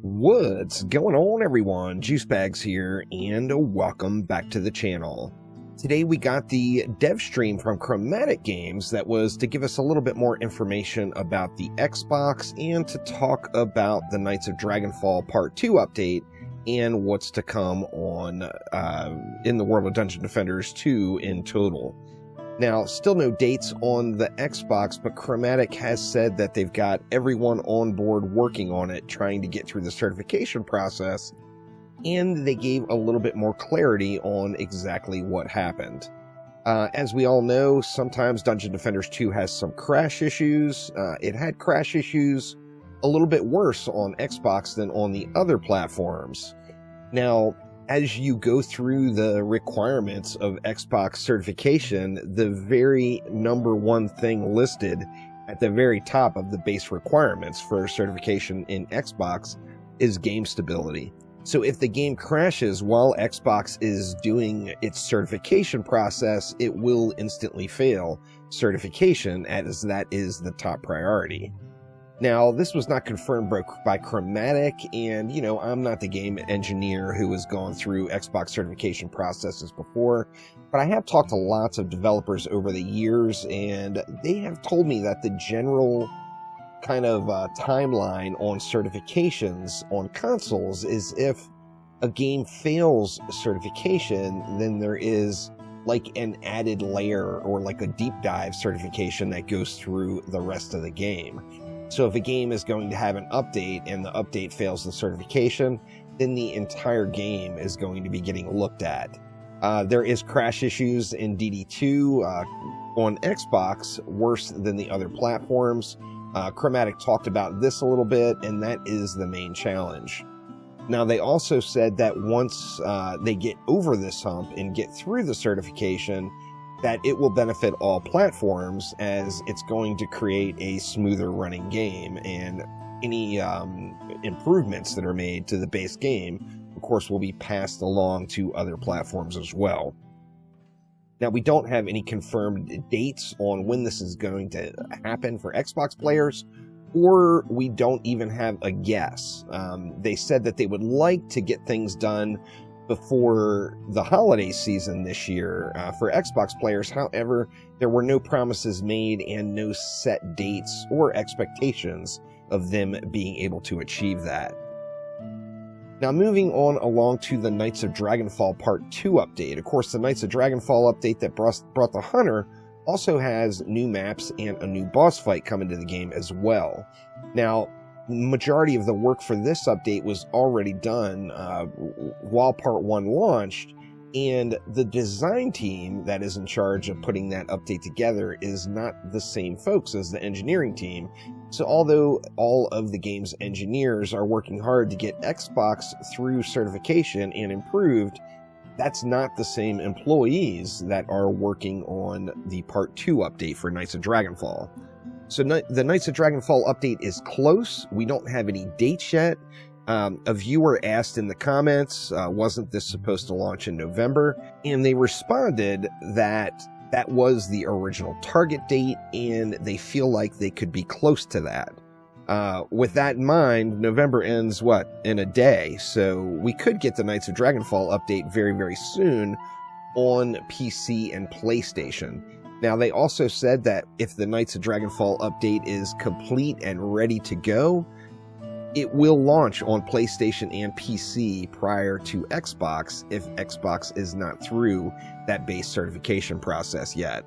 What's going on, everyone? Juicebags here, and welcome back to the channel. Today we got the dev stream from Chromatic Games that was to give us a little bit more information about the Xbox and to talk about the Knights of Dragonfall Part 2 update and what's to come on in the world of Dungeon Defenders 2 in total. Now, still no dates on the Xbox, but Chromatic has said that they've got everyone on board working on it, trying to get through the certification process, and they gave a little bit more clarity on exactly what happened. As we all know, sometimes Dungeon Defenders 2 has some crash issues. It had crash issues a little bit worse on Xbox than on the other platforms. Now, as you go through the requirements of Xbox certification, the very number one thing listed at the very top of the base requirements for certification in Xbox is game stability. So if the game crashes while Xbox is doing its certification process, it will instantly fail certification, as that is the top priority. Now, this was not confirmed by Chromatic, and, you know, I'm not the game engineer who has gone through Xbox certification processes before, but I have talked to lots of developers over the years, and they have told me that the general kind of timeline on certifications on consoles is if a game fails certification, then there is like an added layer or like a deep dive certification that goes through the rest of the game. So if a game is going to have an update and the update fails the certification, then the entire game is going to be getting looked at. There is crash issues in DD2 on Xbox, worse than the other platforms. Chromatic talked about this a little bit, and that is the main challenge. Now, they also said that once they get over this hump and get through the certification, that it will benefit all platforms, as it's going to create a smoother running game, and any improvements that are made to the base game, of course, will be passed along to other platforms as well. Now, we don't have any confirmed dates on when this is going to happen for Xbox players, or we don't even have a guess. They said that they would like to get things done before the holiday season this year for Xbox players. However, there were no promises made and no set dates or expectations of them being able to achieve that. Now, moving on along to the Knights of Dragonfall Part 2 update. Of course, the Knights of Dragonfall update that brought the Hunter also has new maps and a new boss fight coming to the game as well. Now, majority of the work for this update was already done while Part 1 launched, and the design team that is in charge of putting that update together is not the same folks as the engineering team. So although all of the game's engineers are working hard to get Xbox through certification and improved, that's not the same employees that are working on the Part 2 update for Knights of Dragonfall. So the Knights of Dragonfall update is close. We don't have any dates yet. A viewer asked in the comments, wasn't this supposed to launch in November? And they responded that that was the original target date, and they feel like they could be close to that. With that in mind, November ends, in a day? So we could get the Knights of Dragonfall update very, very soon on PC and PlayStation. Now, they also said that if the Knights of Dragonfall update is complete and ready to go, it will launch on PlayStation and PC prior to Xbox if Xbox is not through that base certification process yet.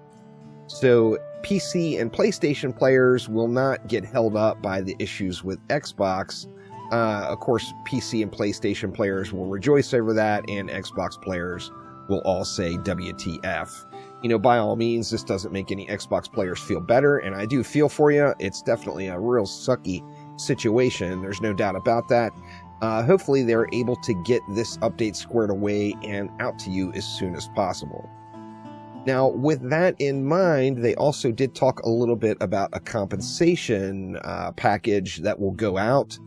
So PC and PlayStation players will not get held up by the issues with Xbox. Of course, PC and PlayStation players will rejoice over that, and Xbox players will all say WTF. You know, by all means, this doesn't make any Xbox players feel better, and I do feel for you. It's definitely a real sucky situation. There's no doubt about that. Hopefully, they're able to get this update squared away and out to you as soon as possible. Now, with that in mind, they also did talk a little bit about a compensation package that will go out.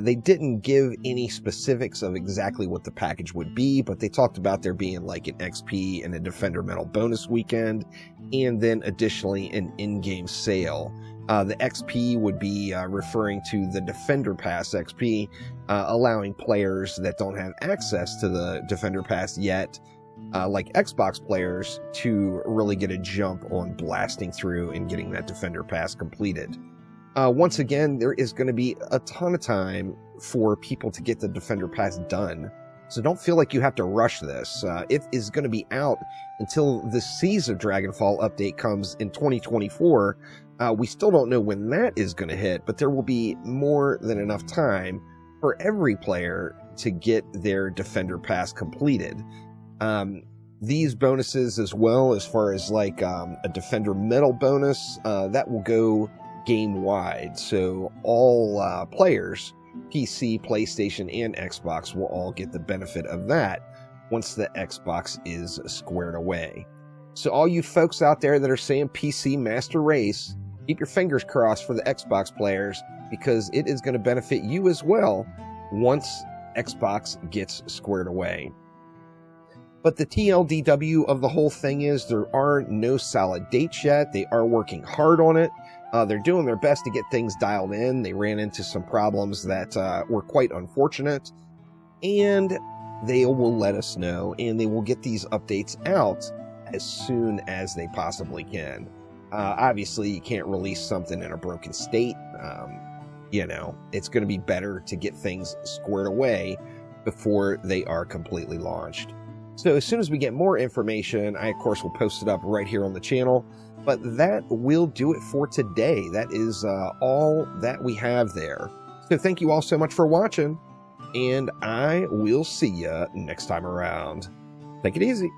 They didn't give any specifics of exactly what the package would be, but they talked about there being like an XP and a Defender Medal bonus weekend, and then additionally an in-game sale The XP would be referring to the Defender Pass XP, allowing players that don't have access to the Defender Pass yet, like Xbox players, to really get a jump on blasting through and getting that Defender Pass completed. Once again, there is going to be a ton of time for people to get the Defender Pass done, so don't feel like you have to rush this. It is going to be out until the Seas of Dragonfall update comes in 2024. We still don't know when that is going to hit, but there will be more than enough time for every player to get their Defender Pass completed. These bonuses, as well, as far as like a Defender Medal bonus, that will go game-wide, so all players, PC, PlayStation, and Xbox, will all get the benefit of that once the Xbox is squared away. So all you folks out there that are saying PC Master Race, keep your fingers crossed for the Xbox players, because it is going to benefit you as well once Xbox gets squared away. But the TLDW of the whole thing is there are no solid dates yet. They are working hard on it. They're doing their best to get things dialed in. They ran into some problems that were quite unfortunate, and they will let us know, and they will get these updates out as soon as they possibly can. Obviously, you can't release something in a broken state. You know, it's going to be better to get things squared away before they are completely launched. So as soon as we get more information, I, of course, will post it up right here on the channel. But that will do it for today. That is all that we have there. So thank you all so much for watching, and I will see you next time around. Take it easy.